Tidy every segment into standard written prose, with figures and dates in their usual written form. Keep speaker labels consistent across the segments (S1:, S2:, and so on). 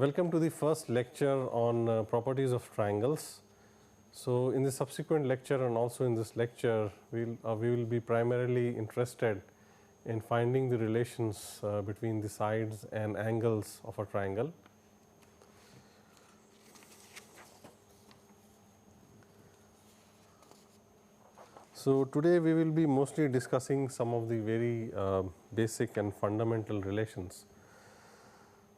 S1: Welcome to the first lecture on properties of triangles. So, in the subsequent lecture and also in this lecture, we will be primarily interested in finding the relations between the sides and angles of a triangle. So, today we will be mostly discussing some of the very basic and fundamental relations.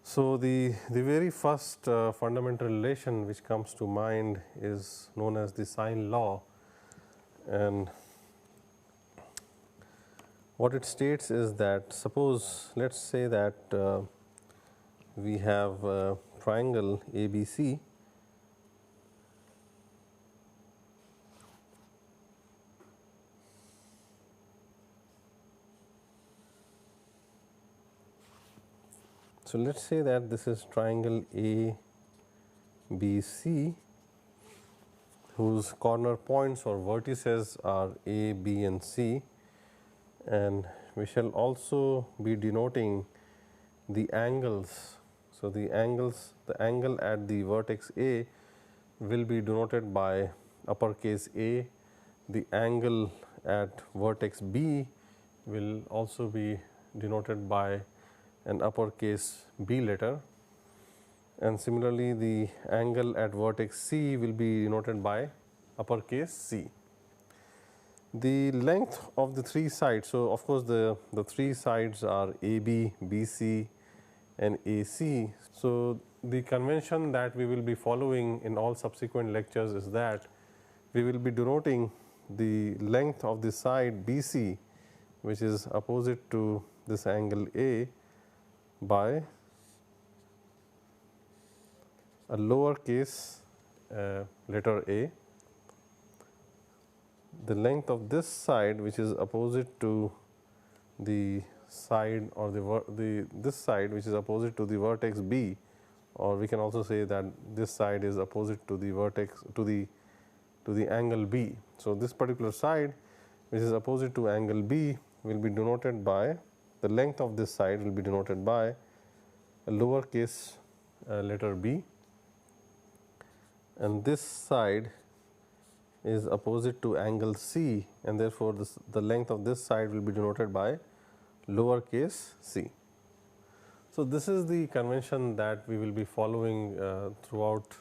S1: So, the very first fundamental relation which comes to mind is known as the sine law, and what it states is that suppose let us say that we have a triangle ABC So, let us say that this is triangle ABC whose corner points or vertices are A, B and C, and we shall also be denoting the angles. So, the angle at the vertex A will be denoted by uppercase A, the angle at vertex B will also be denoted by an uppercase B letter, and similarly the angle at vertex C will be denoted by uppercase C. The length of the three sides, so of course the three sides are AB, BC and AC. So, the convention that we will be following in all subsequent lectures is that we will be denoting the length of the side BC, which is opposite to this angle A, by a lowercase letter a. The length of this side, which is opposite to the side or this side which is opposite to the vertex B, or we can also say that this side is opposite to the vertex to the angle B. So, this particular side which is opposite to angle B will be denoted by the length of this side will be denoted by a lowercase letter b, and this side is opposite to angle C, and therefore, the length of this side will be denoted by lowercase c. So, this is the convention that we will be following throughout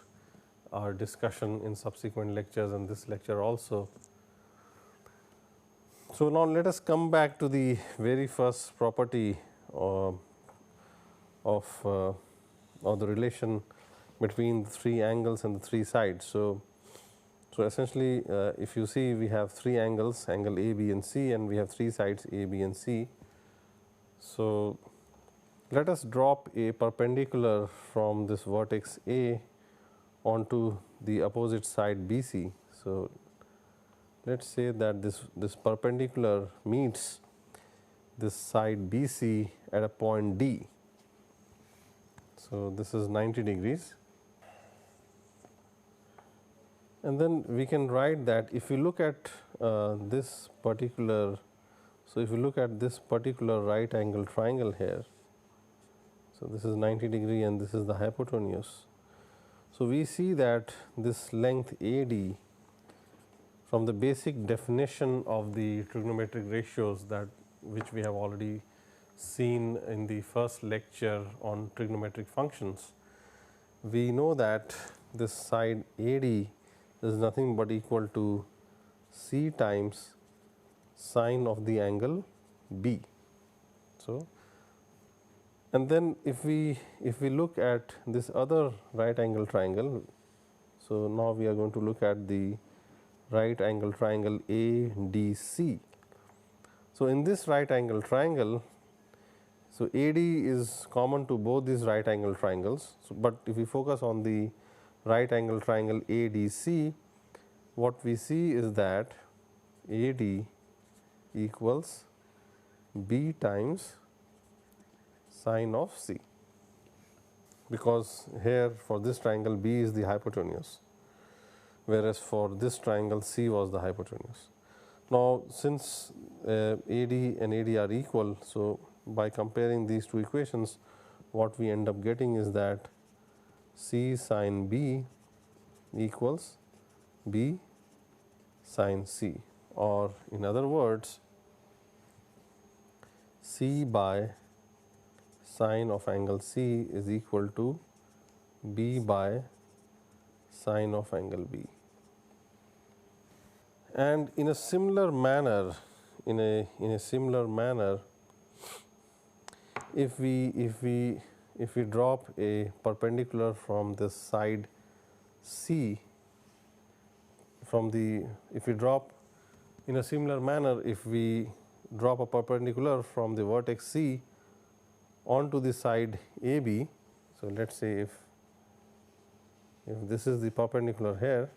S1: our discussion in subsequent lectures and this lecture also. So, now let us come back to the very first property or the relation between the three angles and the three sides. So, essentially if you see, we have three angles, angle A, B and C, and we have three sides A, B and C. So, let us drop a perpendicular from this vertex A onto the opposite side BC. So, let us say that this perpendicular meets this side BC at a point D. So, this is 90 degrees, and then we can write that if you look at this particular, so if you look at this particular right angle triangle here, so this is 90 degree and this is the hypotenuse. So, we see that this length AD, from the basic definition of the trigonometric ratios that which we have already seen in the first lecture on trigonometric functions, we know that this side AD is nothing but equal to C times sine of the angle B. So, and then if we look at this other right angle triangle, so now we are going to look at the right angle triangle ADC. So, in this right angle triangle, so AD is common to both these right angle triangles. So, but if we focus on the right angle triangle ADC, what we see is that AD equals B times sine of C, because here for this triangle B is the hypotenuse, whereas for this triangle C was the hypotenuse. Now, since AD and AD are equal, so by comparing these two equations, what we end up getting is that C sin B equals B sin C, or in other words, C by sine of angle C is equal to B by sine of angle B. And in a similar manner, if we drop a perpendicular from this side C, if we drop in a similar manner, if we drop a perpendicular from the vertex C onto the side AB. So, let us say if this is the perpendicular here,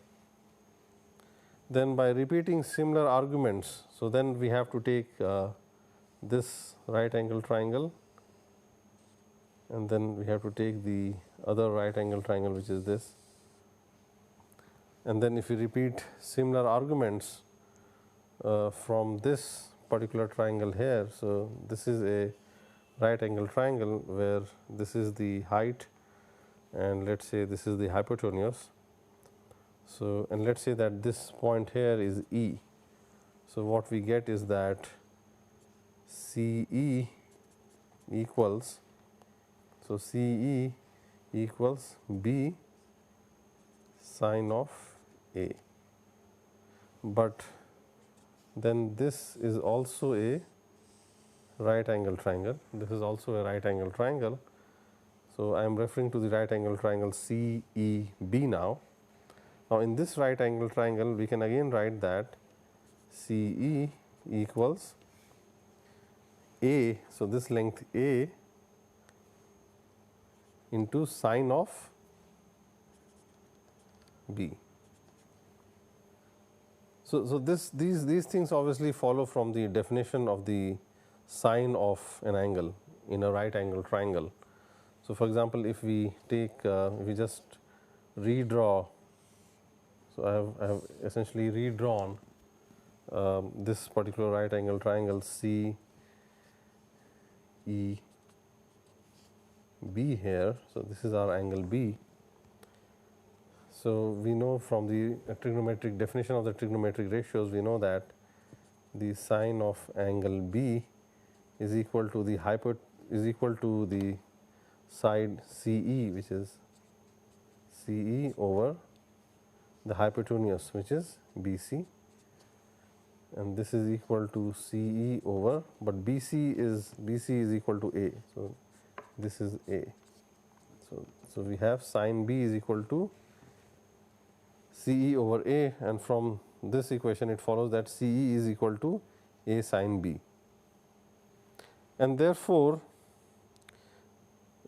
S1: then by repeating similar arguments, so then we have to take this right angle triangle, and then we have to take the other right angle triangle, which is this, and then if we repeat similar arguments from this particular triangle here. So, this is a right angle triangle where this is the height, and let us say this is the hypotenuse. So, and let us say that this point here is E. So, what we get is that CE equals, so CE equals B sine of A, but then this is also a right angle triangle. This is also a right angle triangle. So, I am referring to the right angle triangle CEB now. Now, in this right angle triangle, we can again write that CE equals A. So, this length A into sine of B. So, these things obviously follow from the definition of the sine of an angle in a right angle triangle. So, for example, if we take if we just redraw, so I have essentially redrawn this particular right angle triangle CEB here. So, this is our angle B. So, we know from the trigonometric definition of the trigonometric ratios, we know that the sine of angle B is equal to the side CE, which is CE over the hypotenuse, which is BC, and this is equal to CE over, but BC is equal to A. So, this is A. So, we have sine B is equal to CE over A, and from this equation it follows that CE is equal to A sine B, and therefore,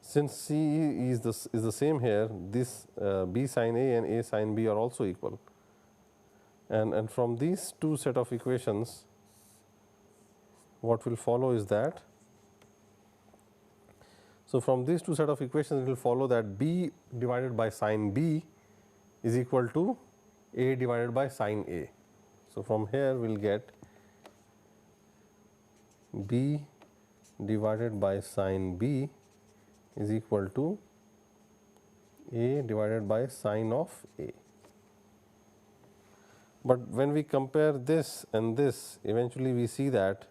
S1: since CE is the same here, this B sine A and A sine B are also equal, and from these two set of equations, what will follow is that, so from these two set of equations, it will follow that B divided by sine B is equal to A divided by sine A. So, from here we will get B divided by sine B is equal to A divided by sine of A. But when we compare this and this, eventually we see that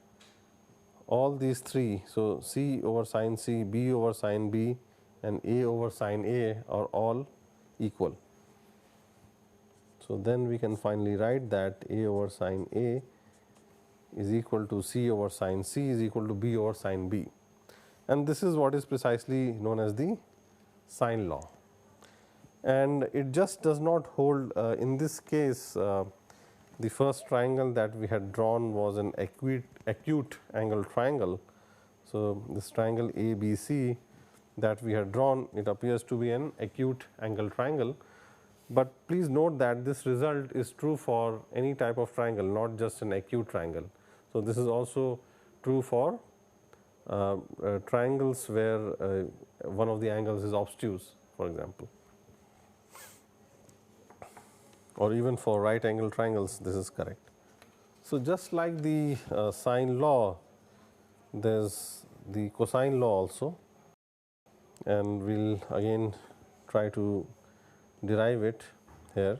S1: all these three, so C over sine C, B over sine B and A over sine A are all equal. So, then we can finally write that A over sine A is equal to C over sine C is equal to B over sine B, and this is what is precisely known as the sine law. And it just does not hold in this case. The first triangle that we had drawn was an acute angle triangle. So, this triangle ABC that we had drawn, it appears to be an acute angle triangle, but please note that this result is true for any type of triangle, not just an acute triangle. So, this is also true for triangles where one of the angles is obtuse, for example, or even for right angle triangles this is correct. So, just like the sine law, there is the cosine law also, and we will again try to derive it here.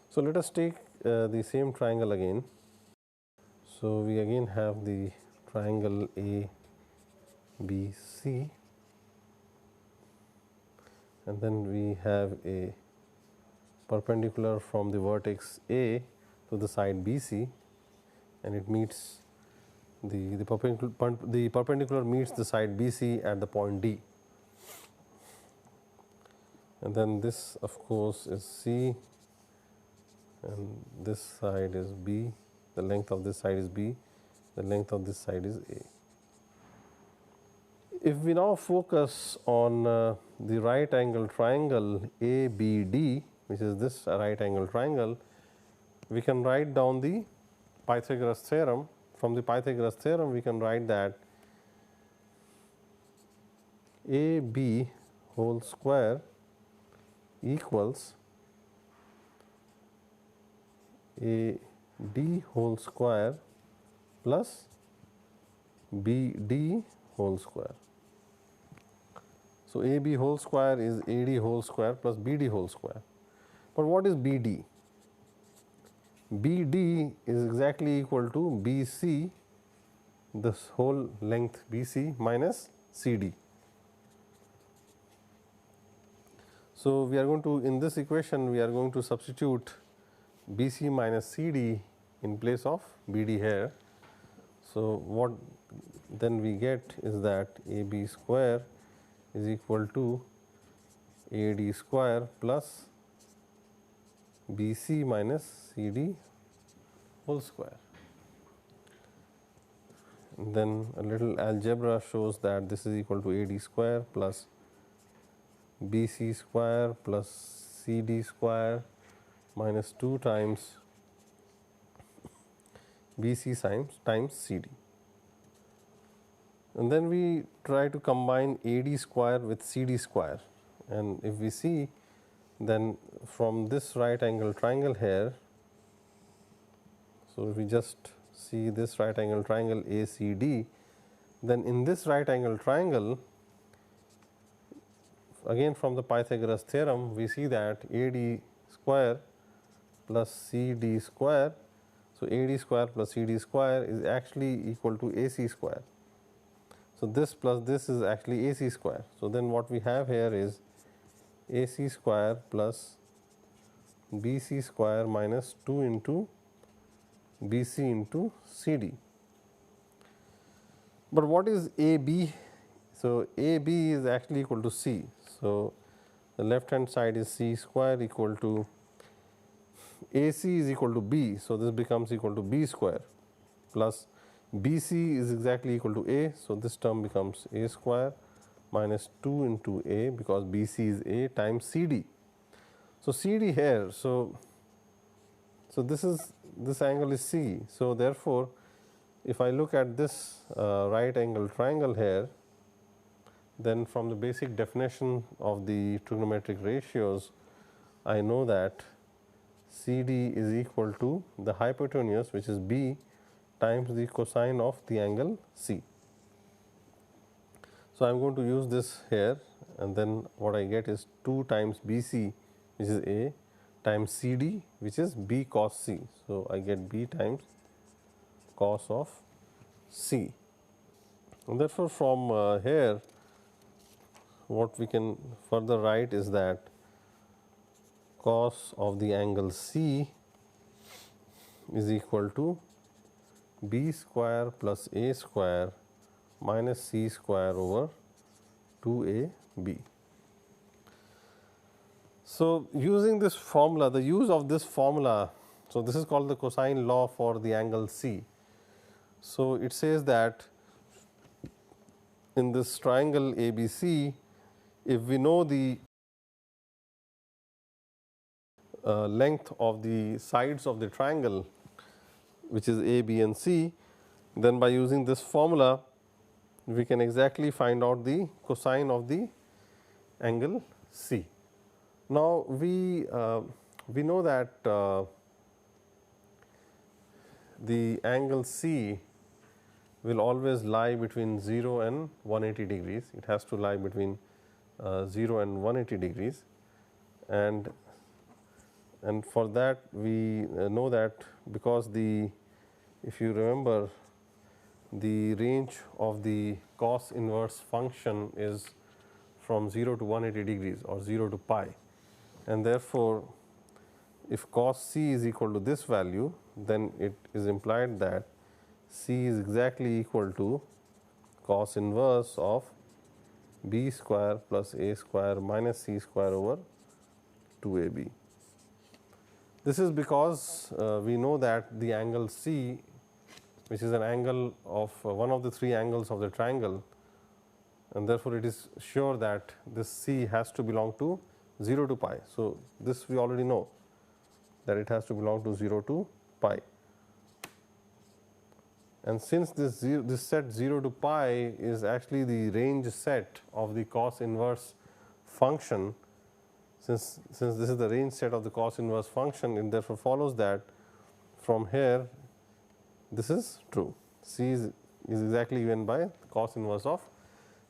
S1: So, let us take the same triangle again. So, we again have the triangle ABC, and then we have a perpendicular from the vertex A to the side BC, and it meets the perpendicular meets the side BC at the point D, and then this of course is C, and this side is B, the length of this side is B, the length of this side is A. If we now focus on the right angle triangle ABD, which is this right angle triangle, we can write down the Pythagoras theorem. From the Pythagoras theorem, we can write that AB whole square equals AD whole square plus BD whole square. So, AB whole square is AD whole square plus BD whole square. But what is BD? BD is exactly equal to BC, this whole length BC minus CD. So, we are going to, in this equation, we are going to substitute BC minus CD in place of BD here. So, what then we get is that AB square is equal to AD square plus BC minus CD whole square. And then a little algebra shows that this is equal to AD square plus BC square plus CD square minus 2 times BC times CD. And then we try to combine AD square with CD square, and if we see, then from this right angle triangle here, so if we just see this right angle triangle ACD, then in this right angle triangle, again from the Pythagoras theorem, we see that AD square plus CD square, so AD square plus CD square is actually equal to AC square. So, this plus this is actually AC square. So, then what we have here is AC square plus BC square minus 2 into BC into CD. But what is AB? So, AB is actually equal to C. So, the left hand side is C square equal to AC is equal to B. So, this becomes equal to B square plus BC is exactly equal to A. So, this term becomes A square minus 2 into A, because BC is A, times CD. So, CD here, so this angle is C. So, therefore, if I look at this right angle triangle here, then from the basic definition of the trigonometric ratios, I know that CD is equal to the hypotenuse, which is B, times the cosine of the angle C. So, I am going to use this here, and then what I get is 2 times BC, which is A, times CD, which is B cos C. So, I get B times cos of C. And therefore, from here, what we can further write is that cos of the angle C is equal to B square plus A square minus C square over 2AB. So, using this formula, the use of this formula, so this is called the cosine law for the angle C. So, it says that in this triangle ABC, if we know the length of the sides of the triangle, which is A, B and C, then by using this formula, we can exactly find out the cosine of the angle C. Now, we know that the angle C will always lie between 0 and 180 degrees. It has to lie between 0 and 180 degrees, and for that we know that because if you remember, the range of the cos inverse function is from 0 to 180 degrees or 0 to pi, and therefore if cos c is equal to this value, then it is implied that c is exactly equal to cos inverse of b square plus a square minus c square over 2ab. This is because we know that the angle c, which is an angle of one of the three angles of the triangle, and therefore it is sure that this c has to belong to 0 to pi. So, this we already know that it has to belong to 0 to pi, and since this set 0 to pi is actually the range set of the cos inverse function, since this is the range set of the cos inverse function, it therefore follows that from here this is true. C is exactly given by cos inverse of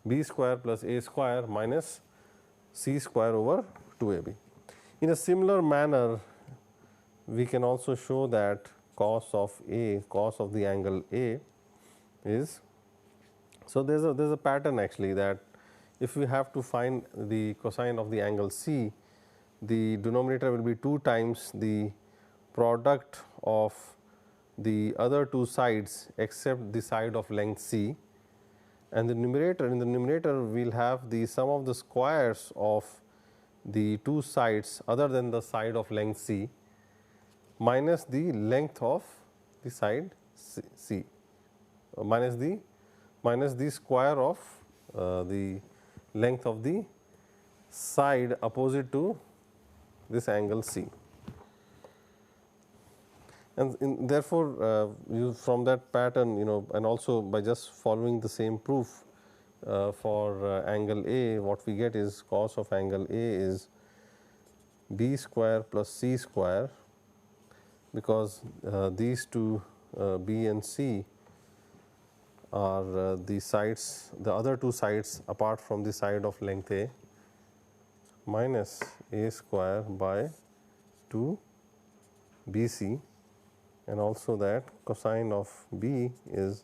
S1: b square plus a square minus c square over 2ab. In a similar manner, we can also show that cos of the angle A is, so there's a pattern actually, that if we have to find the cosine of the angle C, the denominator will be 2 times the product of the other two sides except the side of length C, and in the numerator we will have the sum of the squares of the two sides other than the side of length C minus the length of the side C, minus the square of the length of the side opposite to this angle C. And therefore, from that pattern, and also by just following the same proof for angle A, what we get is cos of angle A is b square plus c square, because these two b and c are the other two sides apart from the side of length A, minus a square by 2 bc, and also that cosine of b is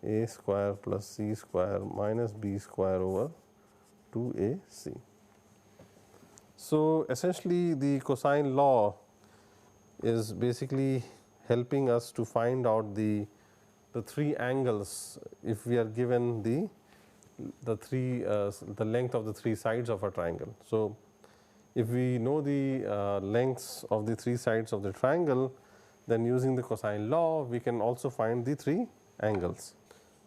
S1: a square plus c square minus b square over 2ac. So, essentially the cosine law is basically helping us to find out the three angles if we are given the length of the three sides of a triangle. So, if we know the lengths of the three sides of the triangle, then using the cosine law we can also find the three angles.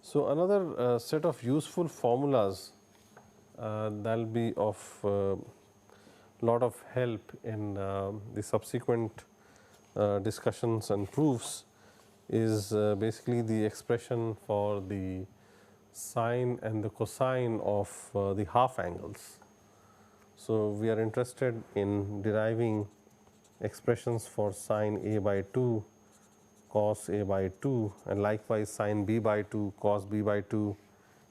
S1: So, another set of useful formulas that will be of lot of help in the subsequent discussions and proofs is basically the expression for the sine and the cosine of the half angles. So, we are interested in deriving expressions for sine a by 2, cos a by 2, and likewise sine b by 2, cos b by 2,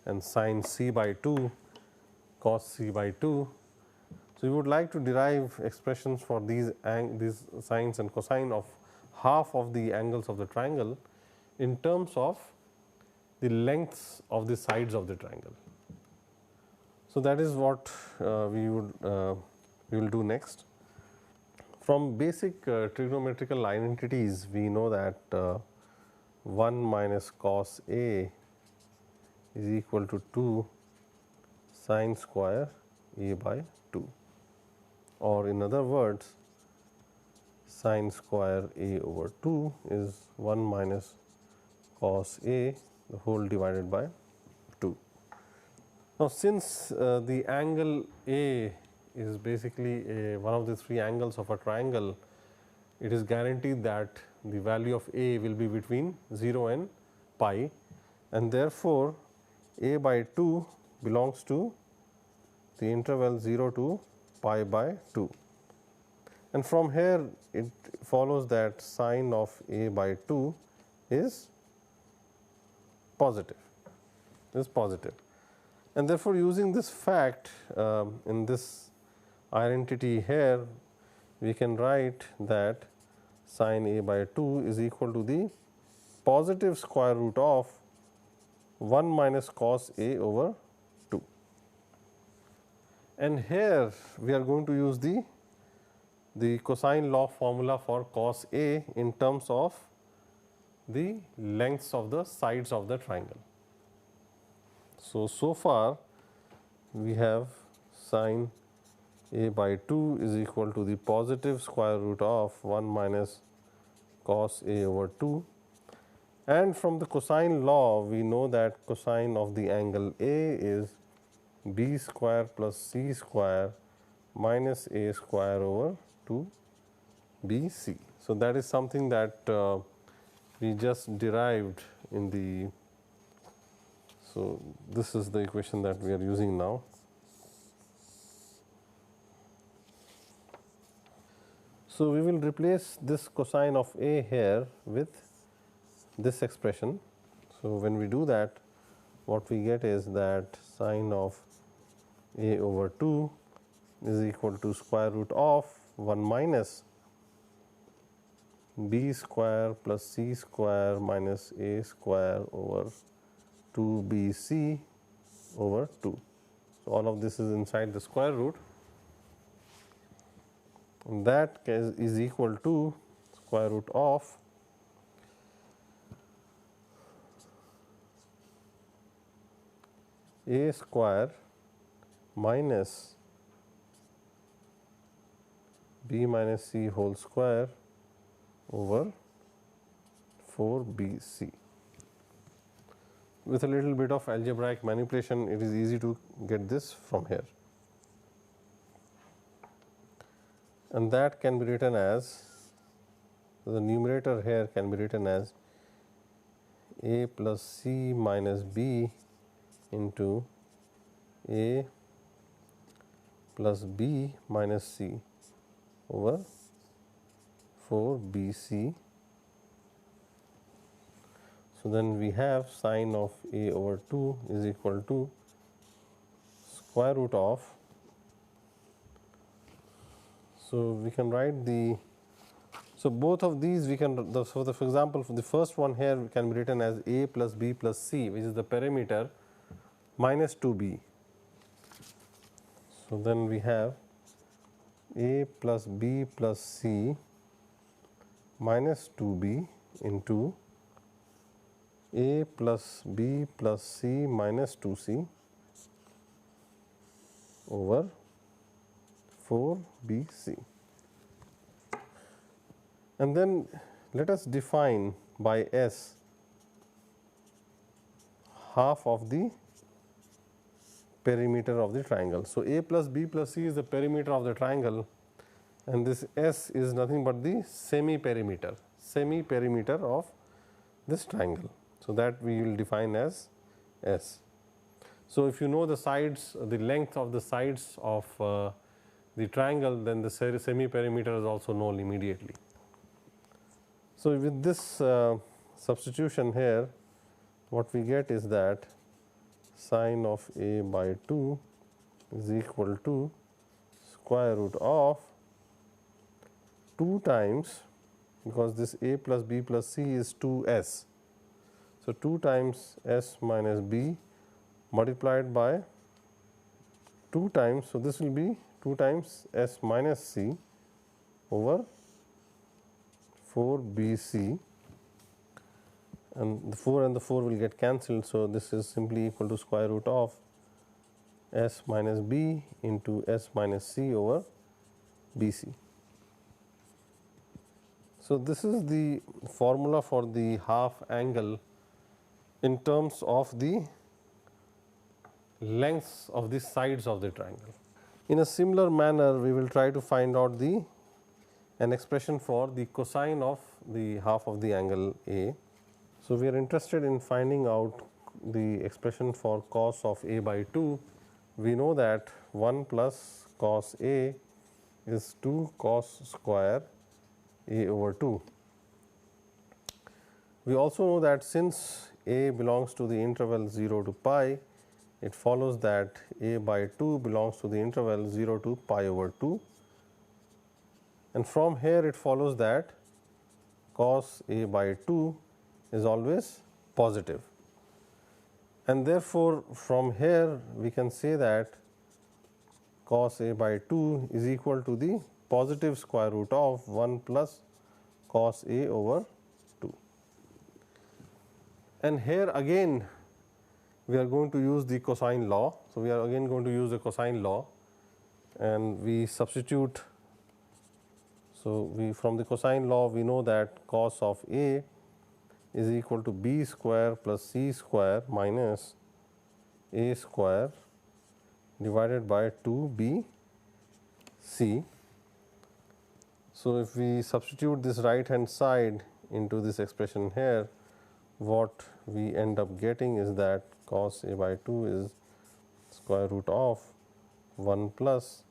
S1: and sine c by 2, cos c by 2. So, we would like to derive expressions for these sines and cosine of half of the angles of the triangle in terms of the lengths of the sides of the triangle. So, that is what we will do next. From basic trigonometrical identities, we know that 1 minus cos A is equal to 2 sine square A by 2, or in other words, sine square A over 2 is 1 minus cos A the whole divided by 2. Now, since the angle A is basically one of the three angles of a triangle, it is guaranteed that the value of A will be between 0 and pi, and therefore, A by 2 belongs to the interval 0 to pi by 2. And from here it follows that sine of A by 2 is positive, And therefore, using this fact in this identity here, we can write that sin a by 2 is equal to the positive square root of 1 minus cos a over 2. And here we are going to use the cosine law formula for cos a in terms of the lengths of the sides of the triangle. So far we have sin a by 2 is equal to the positive square root of 1 minus cos a over 2, and from the cosine law we know that cosine of the angle A is b square plus c square minus a square over 2 bc. So, that is something that we just derived in the, so this is the equation that we are using now. So, we will replace this cosine of a here with this expression. So, when we do that, what we get is that sine of a over 2 is equal to square root of 1 minus b square plus c square minus a square over 2 bc over 2. So, all of this is inside the square root, and that is equal to square root of a square minus b minus c whole square over 4 bc. With a little bit of algebraic manipulation, it is easy to get this from here, and that can be written as, the numerator here can be written as a plus c minus b into a plus b minus c over 4 bc. So, then we have sine of a over 2 is equal to square root of, so we can write the, so both of these we can, so for example, for the first one here can be written as a plus b plus c, which is the perimeter, minus 2b. So, then we have a plus b plus c minus 2b into a plus b plus c minus 2c over 4 bc. And then let us define by S half of the perimeter of the triangle. So, a plus b plus c is the perimeter of the triangle, and this S is nothing but the semi perimeter of this triangle. So, that we will define as S. So, if you know the sides, the length of the sides of the triangle, then the semi perimeter is also known immediately. So, with this substitution here, what we get is that sine of a by 2 is equal to square root of 2 times, because this a plus b plus c is 2s. So, 2 times s minus b multiplied by 2 times. So, this will be 2 times s minus c over 4 bc, and the 4 and the 4 will get cancelled. So, this is simply equal to square root of s minus b into s minus c over bc. So, this is the formula for the half angle in terms of the lengths of the sides of the triangle. In a similar manner, we will try to find out an expression for the cosine of the half of the angle A. So, we are interested in finding out the expression for cos of a by 2. We know that 1 plus cos a is 2 cos square a over 2. We also know that since a belongs to the interval 0 to pi, it follows that a by 2 belongs to the interval 0 to pi over 2, and from here it follows that cos a by 2 is always positive, and therefore, from here we can say that cos a by 2 is equal to the positive square root of 1 plus cos a over 2. And here again we are going to use the cosine law. So, we are again going to use the cosine law, and we substitute. So, we from the cosine law we know that cos of a is equal to b square plus c square minus a square divided by 2b c. So, if we substitute this right hand side into this expression here, what we end up getting is that cos a by 2 is square root of 1 plus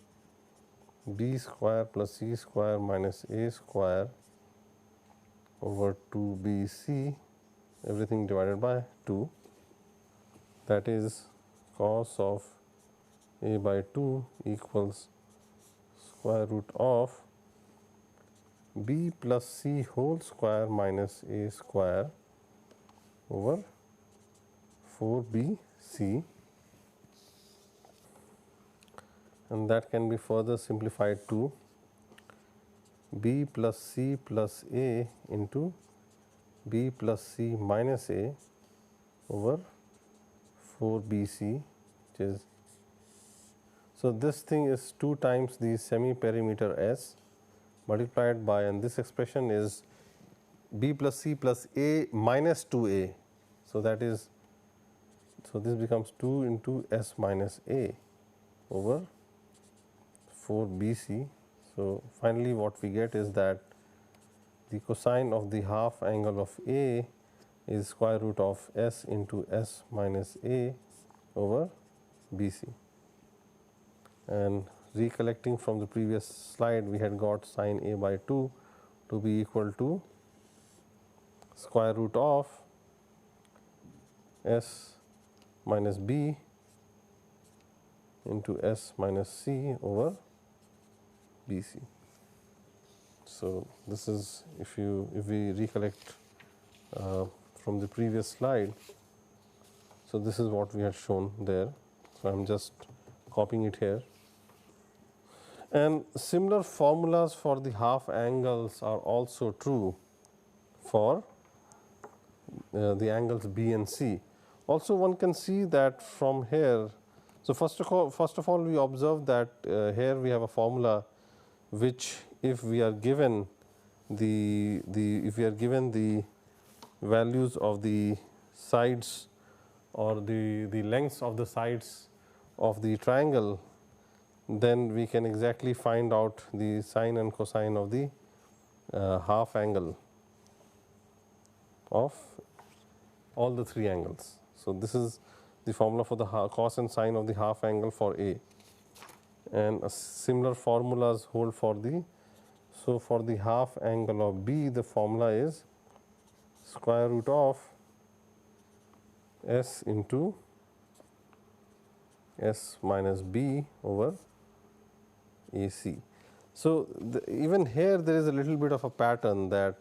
S1: b square plus c square minus a square over 2bc, everything divided by 2, that is cos of a by 2 equals square root of b plus c whole square minus a square over 4bc, and that can be further simplified to b plus c plus a into b plus c minus a over 4bc, which is, so this thing is 2 times the semi perimeter S multiplied by, and this expression is b plus c plus a minus 2a. So, that is, so this becomes 2 into S minus a over 4bc. So, finally, what we get is that the cosine of the half angle of a is square root of S into S minus a over bc. And recollecting from the previous slide, we had got sin a by 2 to be equal to square root of S minus b into S minus c over bc. So, this is, if we recollect from the previous slide, so this is what we had shown there. So, I am just copying it here, and similar formulas for the half angles are also true for the angles B and C. Also, one can see that from here. So, first of all we observe that here we have a formula which, if we are given the values of the sides or the lengths of the sides of the triangle, then we can exactly find out the sine and cosine of the half angle of all the 3 angles. So, this is the formula for the cos and sine of the half angle for A, and similar formulas hold for the, so for the half angle of B, the formula is square root of S into S minus B over AC. So, even here there is a little bit of a pattern that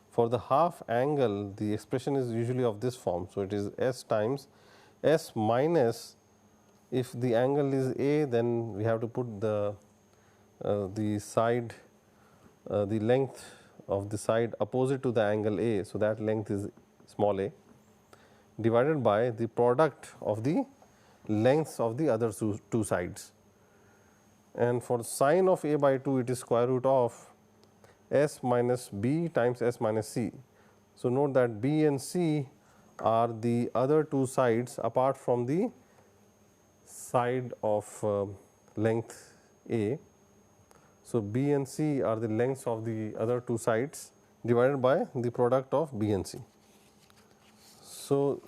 S1: for the half angle the expression is usually of this form. So, it is S times S minus, if the angle is A, then we have to put the side, the length of the side opposite to the angle A. So, that length is small a, divided by the product of the lengths of the other two sides. And for sine of a by 2, it is square root of S minus B times S minus C. So, note that B and C are the other two sides apart from the side of length A. So, B and C are the lengths of the other two sides divided by the product of B and C. So,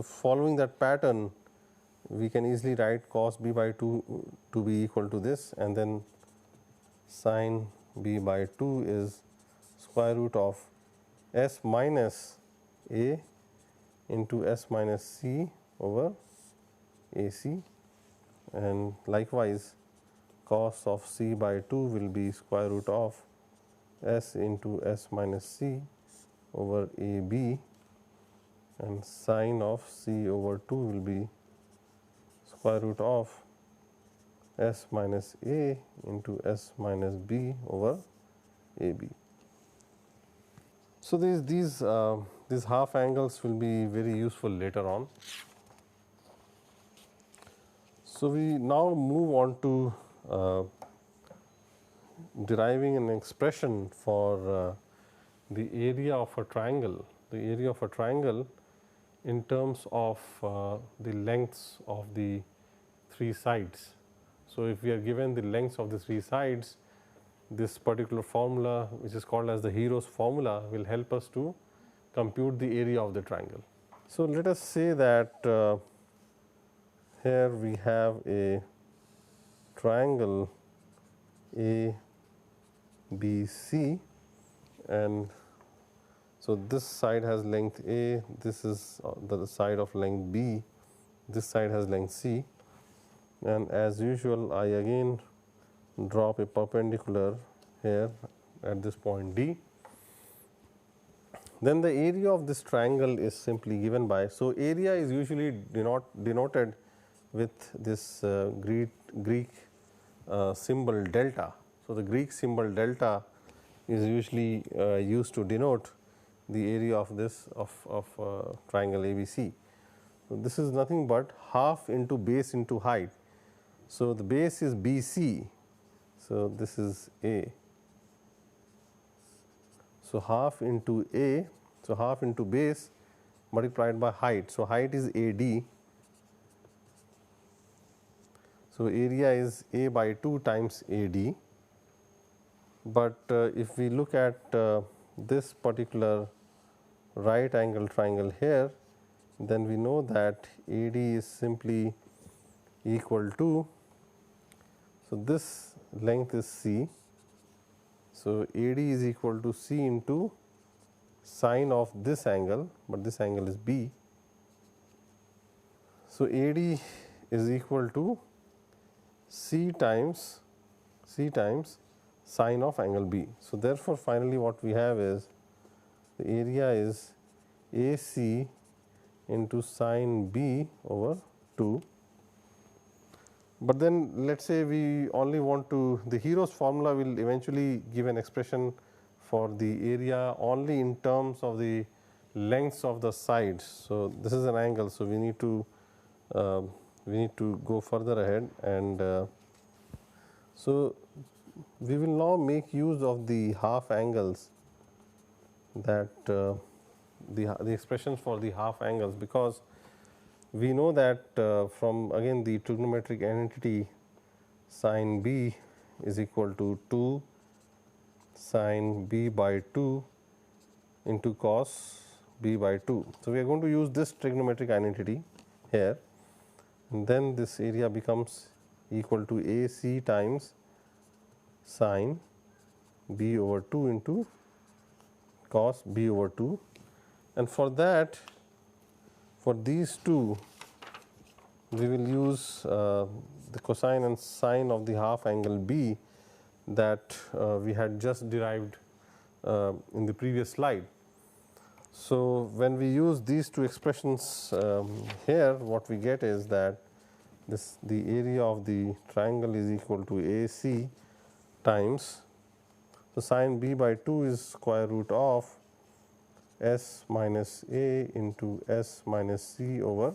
S1: following that pattern, we can easily write cos B by 2 to be equal to this, and then sin B by 2 is square root of S minus A into S minus C over AC, and likewise cos of C by 2 will be square root of S into S minus C over AB, and sine of C over 2 will be square root of S minus A into S minus B over AB. So, these half angles will be very useful later on. So, we now move on to deriving an expression for the area of a triangle, in terms of the lengths of the three sides. So, if we are given the lengths of the three sides, this particular formula, which is called as the hero's formula, will help us to compute the area of the triangle. So, let us say that here we have a triangle ABC, and so this side has length A, this is the side of length B, this side has length C, and as usual I again drop a perpendicular here at this point D. Then the area of this triangle is simply given by, so area is usually denoted with this Greek symbol delta. So, the Greek symbol delta is usually used to denote the area of this of triangle ABC. So, this is nothing but half into base into height. So, the base is BC. So, this is A. So, half into A. So, half into base multiplied by height. So, height is AD. So, area is A by 2 times AD. But if we look at this particular right angle triangle here, then we know that AD is simply equal to, so this length is C. So, AD is equal to C into sine of this angle, but this angle is B. So, AD is equal to C times sine of angle B. So, therefore, finally, what we have is the area is AC into sine B over 2. But then let us say we only want to, the hero's formula will eventually give an expression for the area only in terms of the lengths of the sides. So, this is an angle. So, we need to go further ahead, and so we will now make use of the half angles, that the expressions for the half angles, because we know that from again the trigonometric identity sine B is equal to 2 sine B by 2 into cos B by 2. So, we are going to use this trigonometric identity here, and then this area becomes equal to AC times sine B over 2 into cos B over 2, and for that, for these two we will use the cosine and sine of the half angle B that we had just derived in the previous slide. So, when we use these two expressions here, what we get is that the area of the triangle is equal to AC times, so sine B by 2 is square root of S minus A into S minus C over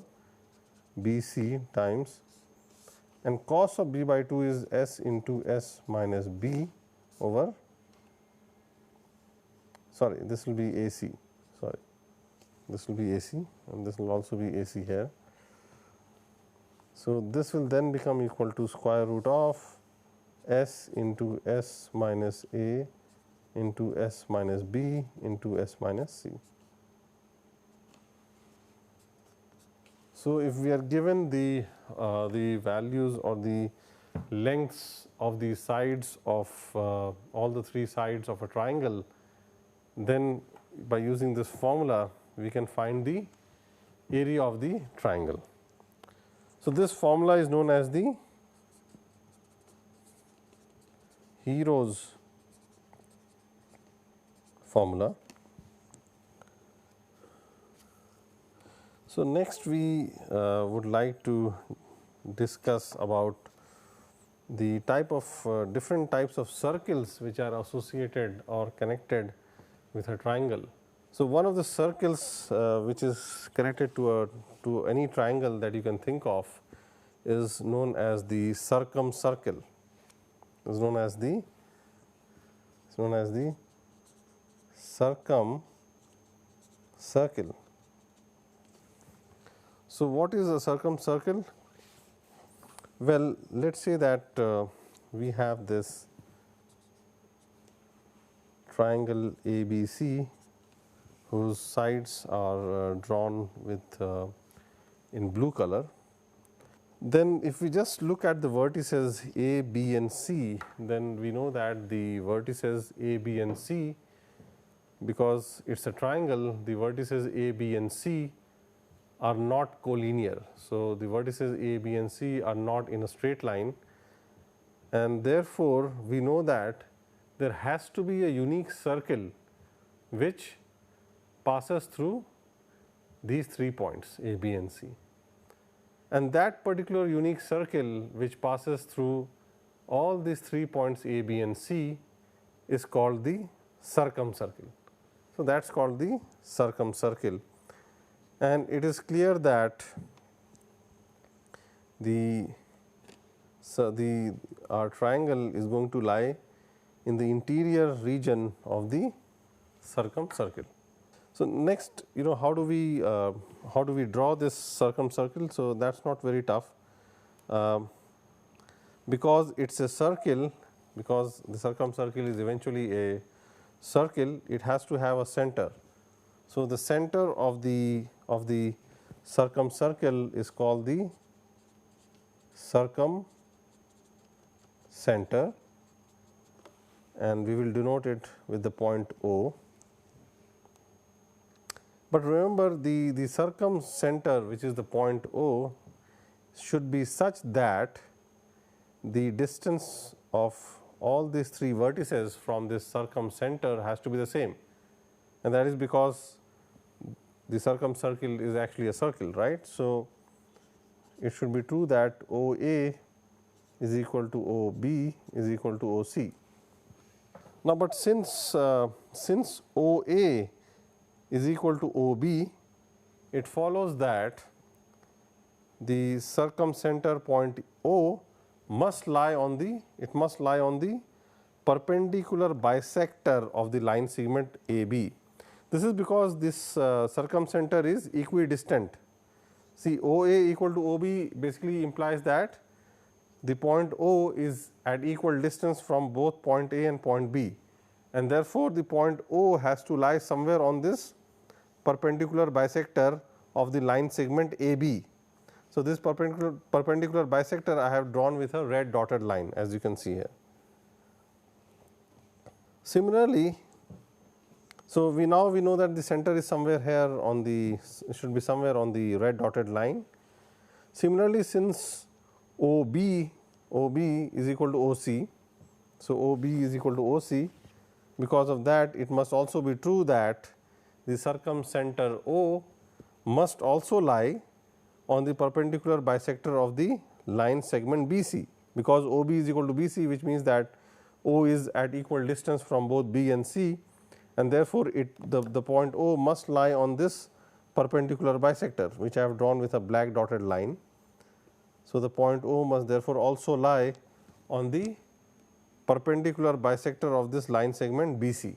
S1: BC times, and cos of B by 2 is S into S minus B over, sorry, this will be AC, this will be AC, and this will also be AC here. So, this will then become equal to square root of S into S minus A into S minus B into S minus C. So, if we are given the values or the lengths of the sides of all the three sides of a triangle, then by using this formula we can find the area of the triangle. So, this formula is known as the Hero's formula. So, next we would like to discuss about the type of different types of circles which are associated or connected with a triangle. So, one of the circles which is connected to any triangle that you can think of is known as the Circum Circle. Is known as the Circum Circle. So, what is a Circum Circle? Well, let us say that we have this triangle ABC whose sides are drawn with in blue color. Then if we just look at the vertices A, B and C, then we know that the vertices A, B and C, because it is a triangle, the vertices A, B and C are not collinear. So, the vertices A, B and C are not in a straight line, and therefore, we know that there has to be a unique circle which passes through these 3 points A, B and C, and that particular unique circle which passes through all these 3 points A, B and C is called the Circum Circle. So, that is called the Circum Circle, and it is clear that our triangle is going to lie in the interior region of the Circum Circle. So, next, how do we draw this Circum Circle? So, that is not very tough, because it is a circle, because the Circum Circle is eventually a circle, it has to have a center. So, the center of the Circum Circle is called the circum center, and we will denote it with the point O. But remember, the circum center, which is the point O, should be such that the distance of all these 3 vertices from this circum center has to be the same, and that is because the Circum Circle is actually a circle, right. So, it should be true that OA is equal to OB is equal to OC. Now, but since OA is equal to OB, it follows that the circumcenter point O must lie on the perpendicular bisector of the line segment AB. This is because this circumcenter is equidistant. See, OA equal to OB basically implies that the point O is at equal distance from both point A and point B, and therefore, the point O has to lie somewhere on this perpendicular bisector of the line segment AB. So, this perpendicular bisector I have drawn with a red dotted line, as you can see here. Similarly, so we know that the center is somewhere here on the, it should be somewhere on the red dotted line. Similarly, since OB is equal to OC, so OB is equal to OC, because of that it must also be true that the circumcenter O must also lie on the perpendicular bisector of the line segment BC, because OB is equal to BC, which means that O is at equal distance from both B and C, and therefore, the point O must lie on this perpendicular bisector, which I have drawn with a black dotted line. So, the point O must therefore also lie on the perpendicular bisector of this line segment BC.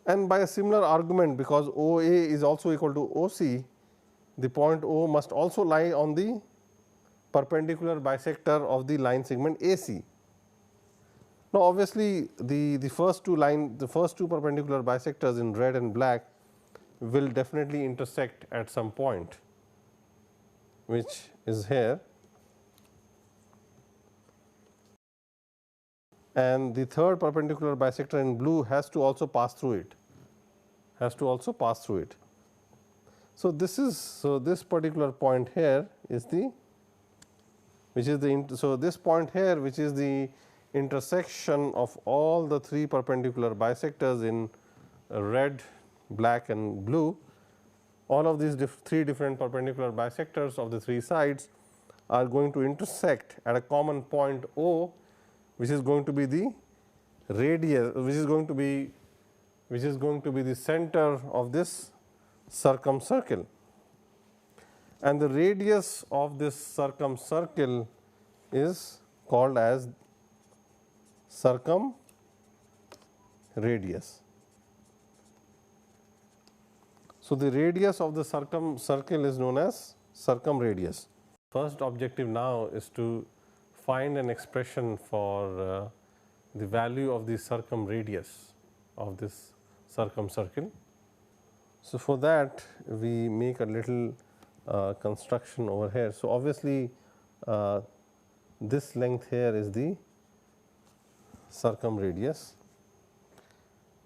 S1: And by a similar argument, because OA is also equal to OC, the point O must also lie on the perpendicular bisector of the line segment AC. Now, obviously, the first two perpendicular bisectors in red and black will definitely intersect at some point, which is here, and the third perpendicular bisector in blue has to also pass through it, So, this particular point here is the which is the so this point here, which is the intersection of all the three perpendicular bisectors in red, black and blue. All of these three different perpendicular bisectors of the three sides are going to intersect at a common point O, which is going to be the radius, which is going to be the center of this circumcircle. And the radius of this circumcircle is called as circumradius. So, the radius of the circumcircle is known as circumradius. First objective now is to find an expression for the value of the circumradius of this circumcircle. So, for that we make a little construction over here. So, obviously, this length here is the circumradius,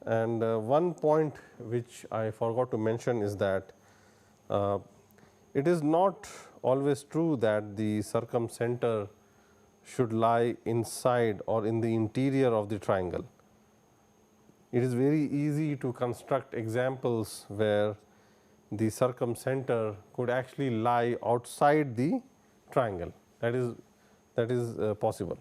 S1: and one point which I forgot to mention is that it is not always true that the circumcenter should lie inside or in the interior of the triangle. It is very easy to construct examples where the circumcenter could actually lie outside the triangle. That is possible.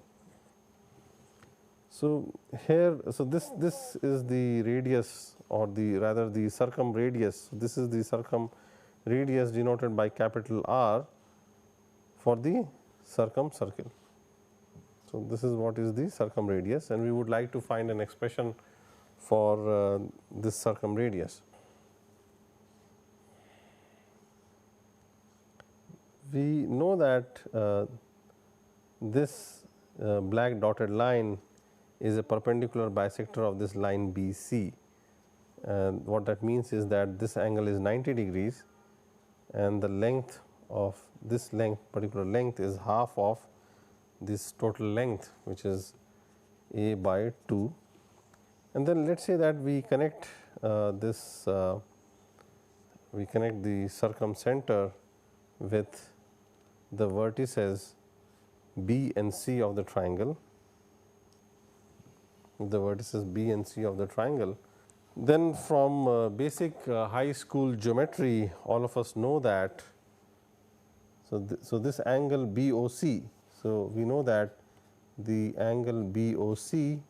S1: So, here, so this is the radius, or the rather the circumradius. This is the circumradius denoted by capital R for the circumcircle. So, this is what is the circumradius, and we would like to find an expression for this circumradius. We know that this black dotted line is a perpendicular bisector of this line BC, and what that means is that this angle is 90 degrees and the length of this particular length is half of this total length, which is a by 2. And then let us say that we connect we connect the circumcenter with the vertices B and C of the triangle, then from basic high school geometry, all of us know that. So, this angle BOC, so we know that the angle BOC,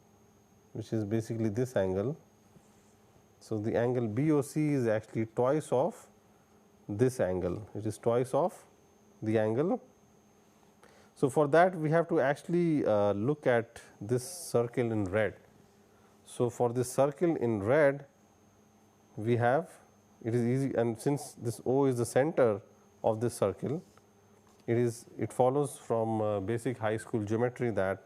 S1: which is basically this angle. So, the angle BOC is actually twice of this angle, it is twice of the angle. So, for that we have to actually look at this circle in red. So, for this circle in red, we have, it is easy, and since this O is the center of this circle, it follows from basic high school geometry that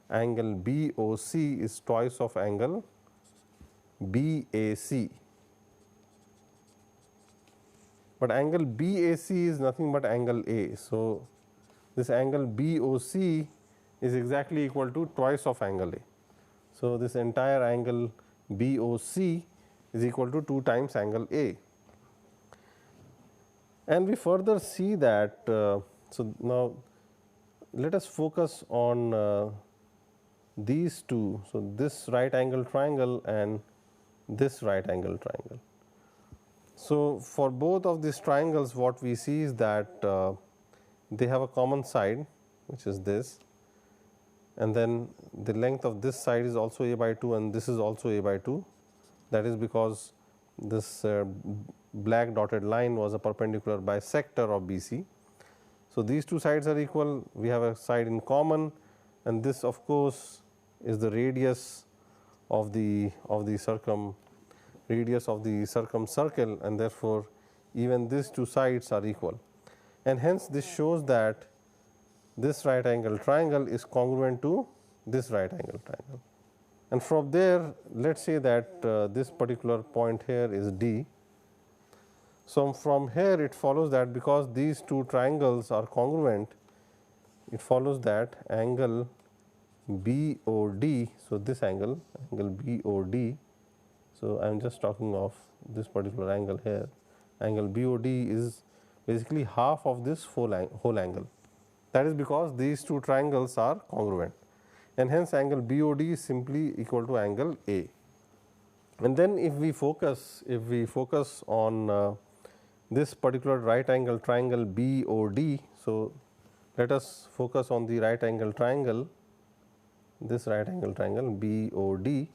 S1: angle BOC is twice of angle BAC. But angle BAC is nothing but angle A. So, this angle BOC is exactly equal to twice of angle A. So, this entire angle BOC is equal to 2 times angle A. And we further see that, so now let us focus on these two. So, this right angle triangle and this right angle triangle. So, for both of these triangles, what we see is that they have a common side, which is this, and then the length of this side is also a by 2 and this is also a by 2. That is because this black dotted line was a perpendicular bisector of BC. So, these two sides are equal, we have a side in common, and this of course is the radius of the circumcircle, and therefore, even these two sides are equal, and hence this shows that this right angle triangle is congruent to this right angle triangle. And from there, let us say that this particular point here is D. So, from here it follows that because these two triangles are congruent, it follows that angle BOD, so this angle BOD, so I am just talking of this particular angle here, angle BOD is basically half of this whole angle. That is because these two triangles are congruent, and hence angle BOD is simply equal to angle A. And then if we focus on this particular right angle triangle BOD, so let us focus on the right angle triangle, this right angle triangle BOD.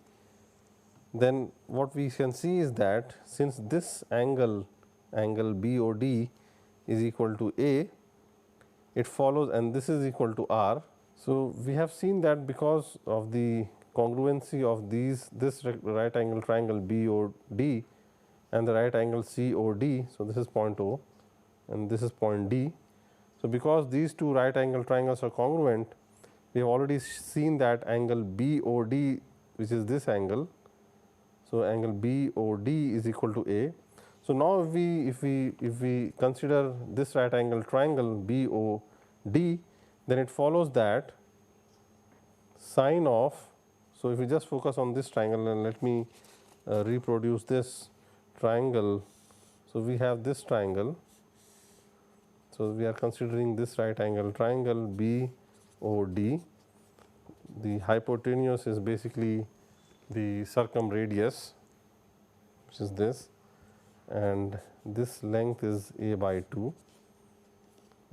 S1: Then what we can see is that since this angle BOD is equal to A, it follows, and this is equal to R. So we have seen that because of the congruency of this right angle triangle BOD and the right angle COD. So this is point O and this is point D. So because these two right angle triangles are congruent, we have already seen that angle BOD, which is this angle. So angle BOD is equal to A. So now if we consider this right angle triangle BOD, then it follows that sine of, so if we just focus on this triangle, and let me reproduce this triangle. So we have this triangle. So we are considering this right angle triangle BOD. The hypotenuse is basically the circumradius, which is this, and this length is A by 2,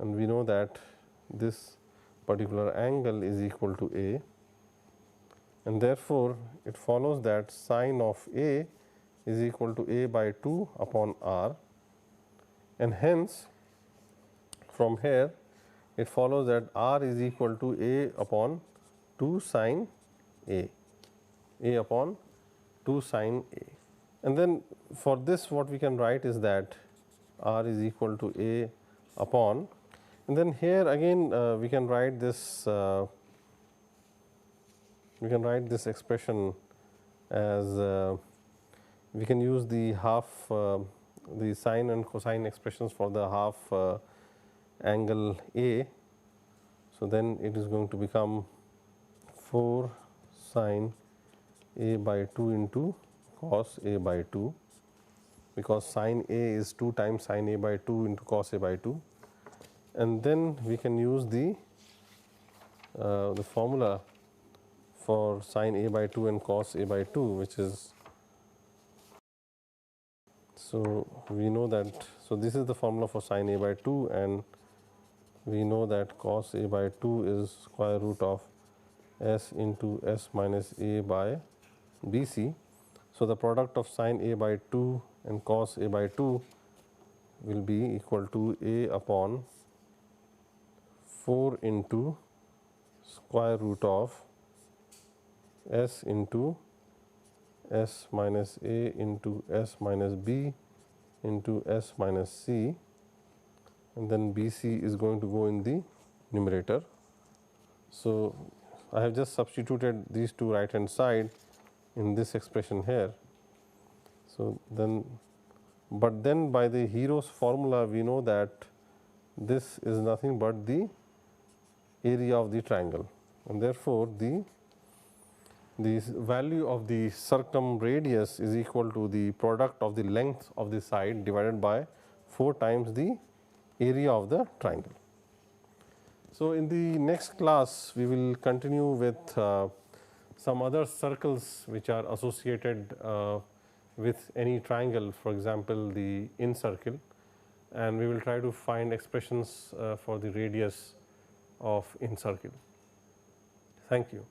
S1: and we know that this particular angle is equal to A, and therefore it follows that sine of A is equal to A by 2 upon R, and hence from here it follows that R is equal to A upon 2 sine A upon 2 sine A. And then for this what we can write is that R is equal to A upon, and then here again we can write this expression as we can use the half the sine and cosine expressions for the half angle A. So then it is going to become 4 sine A by 2 into cos A by 2, because sine A is 2 times sine A by 2 into cos A by 2, and then we can use the formula for sine A by 2 and cos A by 2, which is, so we know that, so this is the formula for sine A by 2, and we know that cos A by 2 is square root of s into s minus A by BC. So the product of sine A by 2 and cos A by 2 will be equal to A upon 4 into square root of s into s minus A into s minus B into s minus C, and then BC is going to go in the numerator. So I have just substituted these two right hand side in this expression here. So then, but then by the Hero's formula we know that this is nothing but the area of the triangle, and therefore the value of the circumradius is equal to the product of the length of the side divided by 4 times the area of the triangle. So in the next class we will continue with some other circles which are associated with any triangle, for example the incircle, and we will try to find expressions for the radius of incircle. Thank you.